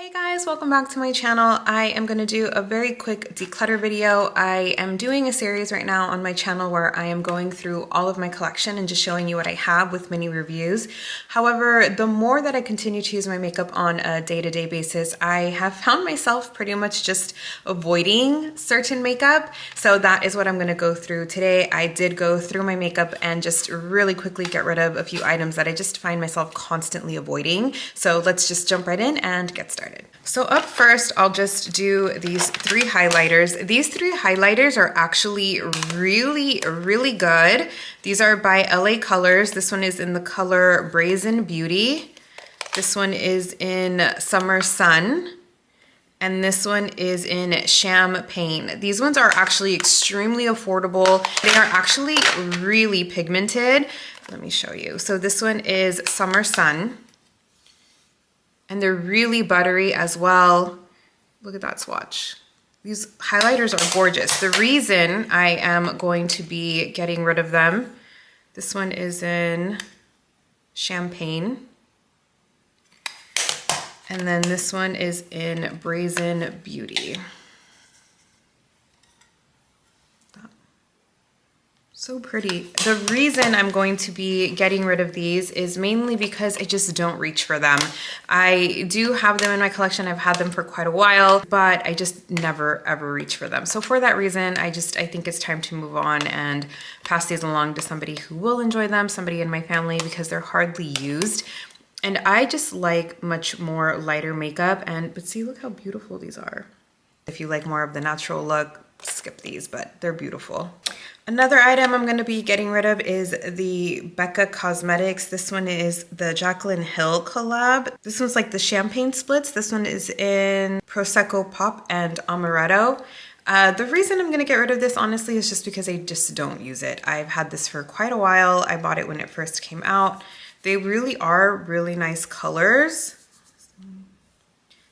Hey guys, welcome back to my channel. I am going to do a very quick declutter video. I am doing a series right now on my channel where I am going through all of my collection and just showing you what I have with mini reviews. However, the more that I continue to use my makeup on a day-to-day basis, I have found myself pretty much just avoiding certain makeup. So that is what I'm going to go through today. I did go through my makeup and just really quickly get rid of a few items that I just find myself constantly avoiding. So let's just jump right in and get started. So up first, I'll just do these three highlighters. These three highlighters are actually really good. These are by LA Colors. This one is in the color Brazen Beauty. This one is in Summer Sun. And this one is in Champagne. These ones are actually extremely affordable. They are actually really pigmented. Let me show you. So this one is Summer Sun. And they're really buttery as well. Look at that swatch. These highlighters are gorgeous. The reason I am going to be getting rid of them, this one is in Champagne. And then this one is in Brazen Beauty. So pretty. The reason I'm going to be getting rid of these is mainly because I just don't reach for them. I do have them in my collection. I've had them for quite a while, but I just never ever reach for them. So for that reason, I think it's time to move on and pass these along to somebody who will enjoy them, somebody in my family, because they're hardly used. And I just like much more lighter makeup. But see, look how beautiful these are. If you like more of the natural look, skip these, but they're beautiful. Another item I'm going to be getting rid of is the Becca Cosmetics. This one is the Jaclyn Hill collab. This one's like the champagne splits. This one is in Prosecco Pop and Amaretto. The reason I'm going to get rid of this, honestly, is just because I just don't use it. I've had this for quite a while. I bought it when it first came out. They really are really nice colors.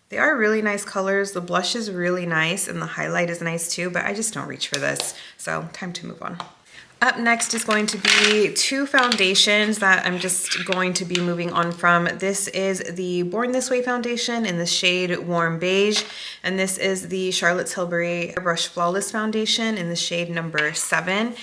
They are really nice colors. The blush is really nice and the highlight is nice too, but I just don't reach for this. So time to move on. Up next is going to be two foundations that I'm just going to be moving on from. This is the Born This Way foundation in the shade Warm Beige, and this is the Charlotte Tilbury Airbrush Flawless foundation in the shade number 7.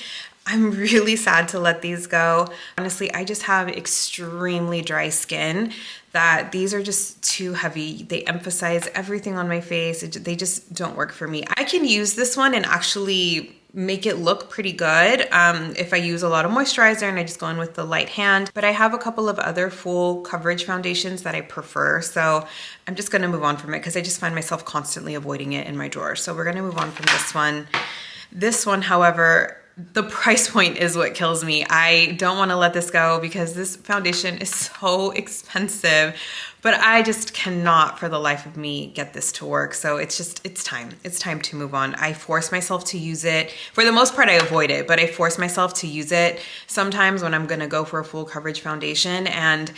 I'm really sad to let these go. Honestly, I just have extremely dry skin that these are just too heavy. They emphasize everything on my face. They just don't work for me. I can use this one and actually make it look pretty good if I use a lot of moisturizer and I just go in with the light hand. But I have a couple of other full coverage foundations that I prefer. So I'm just gonna move on from it because I just find myself constantly avoiding it in my drawer. So we're gonna move on from this one. This one, however, the price point is what kills me. I don't want to let this go because this foundation is so expensive, but I just cannot for the life of me get this to work. So it's time. It's time to move on. I force myself to use it. For the most part, I avoid it, but I force myself to use it sometimes when I'm going to go for a full coverage foundation, and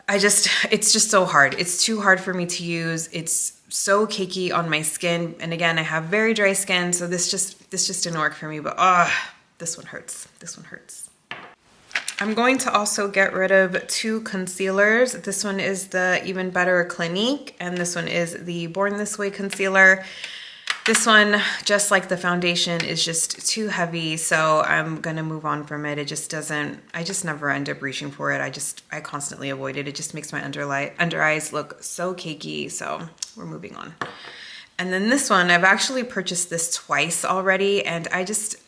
it's just so hard. It's too hard for me to use. It's so cakey on my skin. And again, I have very dry skin, so this just didn't work for me, but this one hurts. This one hurts. I'm going to also get rid of two concealers. This one is the Even Better Clinique, and this one is the Born This Way concealer. This one, just like the foundation, is just too heavy, so I'm gonna move on from it. I just never end up reaching for it. I constantly avoid it. It just makes my under eyes look so cakey, so we're moving on. And then this one, I've actually purchased this twice already, and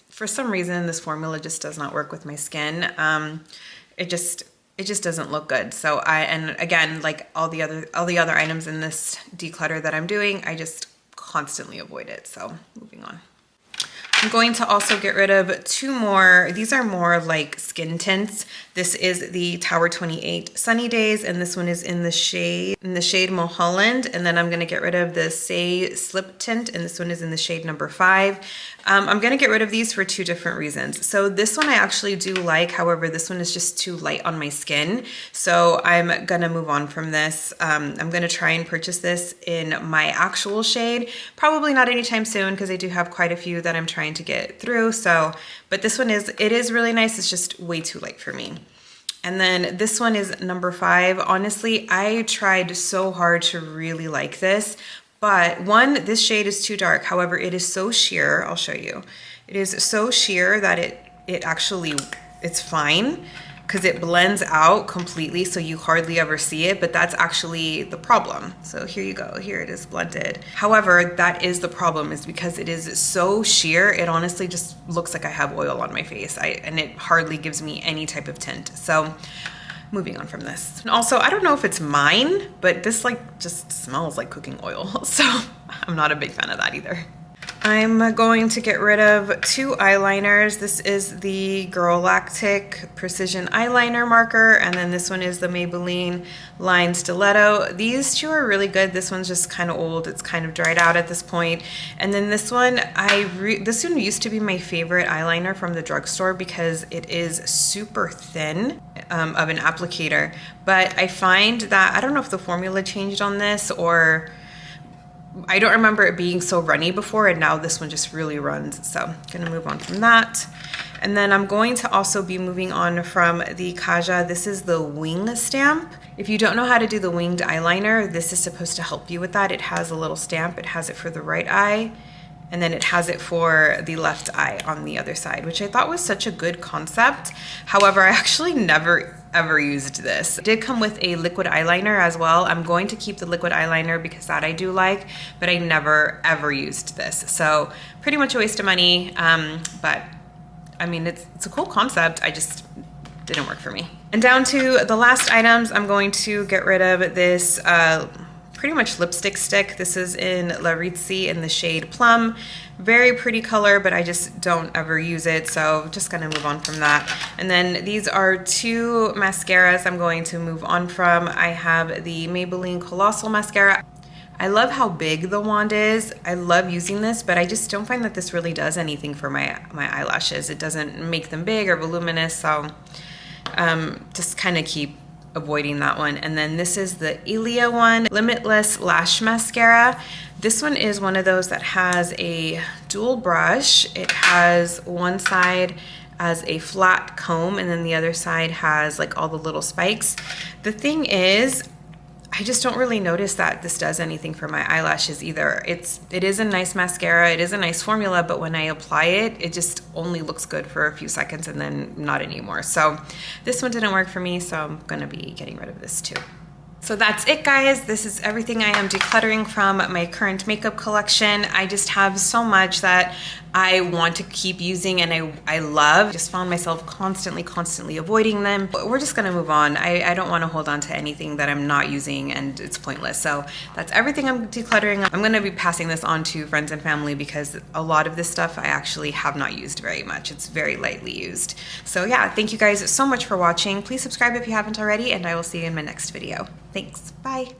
for some reason, this formula just does not work with my skin. It just doesn't look good. So and again, like all the other items in this declutter that I'm doing, I just constantly avoid it. So moving on. I'm going to also get rid of two more. These are more like skin tints. This is the Tower 28 Sunny Days, and this one is in the shade Mulholland. And then I'm going to get rid of the Say Slip Tint, and this one is in the shade number 5. I'm going to get rid of these for two different reasons. So this one I actually do like, however, this one is just too light on my skin. So I'm going to move on from this. I'm going to try and purchase this in my actual shade. Probably not anytime soon because I do have quite a few that I'm trying to get through. So, but this one is really nice. It's just way too light for me. And then this one is number 5. Honestly, I tried so hard to really like this, but one, this shade is too dark. However, it is so sheer. I'll show you. It is so sheer that it actually, it's fine because it blends out completely, so you hardly ever see it, but that's actually the problem. So here you go, here it is blended. However, that is the problem, is because it is so sheer, it honestly just looks like I have oil on my face, and it hardly gives me any type of tint. So moving on from this. And also, I don't know if it's mine, but this like just smells like cooking oil. So I'm not a big fan of that either. I'm going to get rid of 2 eyeliners. This is the Girlactic Precision Eyeliner Marker, and then this one is the Maybelline Line Stiletto. These 2 are really good. This one's just kind of old. It's kind of dried out at this point. And then this one, this one used to be my favorite eyeliner from the drugstore because it is super thin of an applicator. But I find that, I don't know if the formula changed on this, or I don't remember it being so runny before, and now this one just really runs. So I'm gonna move on from that. And then I'm going to also be moving on from the Kaja. This is the wing stamp. If you don't know how to do the winged eyeliner, this is supposed to help you with that. It has a little stamp. It has it for the right eye, and then it has it for the left eye on the other side, which I thought was such a good concept. However, I actually never ever used this. It did come with a liquid eyeliner as well. I'm going to keep the liquid eyeliner because that I do like, but I never ever used this. So pretty much a waste of money, but I mean, it's a cool concept. I just didn't work for me. And down to the last items, I'm going to get rid of this pretty much lipstick stick. This is in La Rizzi in the shade Plum. Very pretty color, but I just don't ever use it, so just gonna move on from that. And then these are 2 mascaras I'm going to move on from. I have the Maybelline Colossal Mascara. I love how big the wand is. I love using this, but I just don't find that this really does anything for my eyelashes. It doesn't make them big or voluminous, so just kind of keep avoiding that one. And then this is the Ilia one, Limitless Lash Mascara. This one is one of those that has a dual brush. It has one side as a flat comb, and then the other side has like all the little spikes. The thing is, I just don't really notice that this does anything for my eyelashes either. It is a nice mascara, it is a nice formula, but when I apply it, it just only looks good for a few seconds and then not anymore. So this one didn't work for me, so I'm gonna be getting rid of this too. So that's it, guys. This is everything I am decluttering from my current makeup collection. I just have so much that I want to keep using and I love. Just found myself constantly avoiding them. But we're just gonna move on. I don't wanna hold on to anything that I'm not using and it's pointless. So that's everything I'm decluttering. I'm gonna be passing this on to friends and family because a lot of this stuff I actually have not used very much. It's very lightly used. So yeah, thank you guys so much for watching. Please subscribe if you haven't already, and I will see you in my next video. Thanks, bye.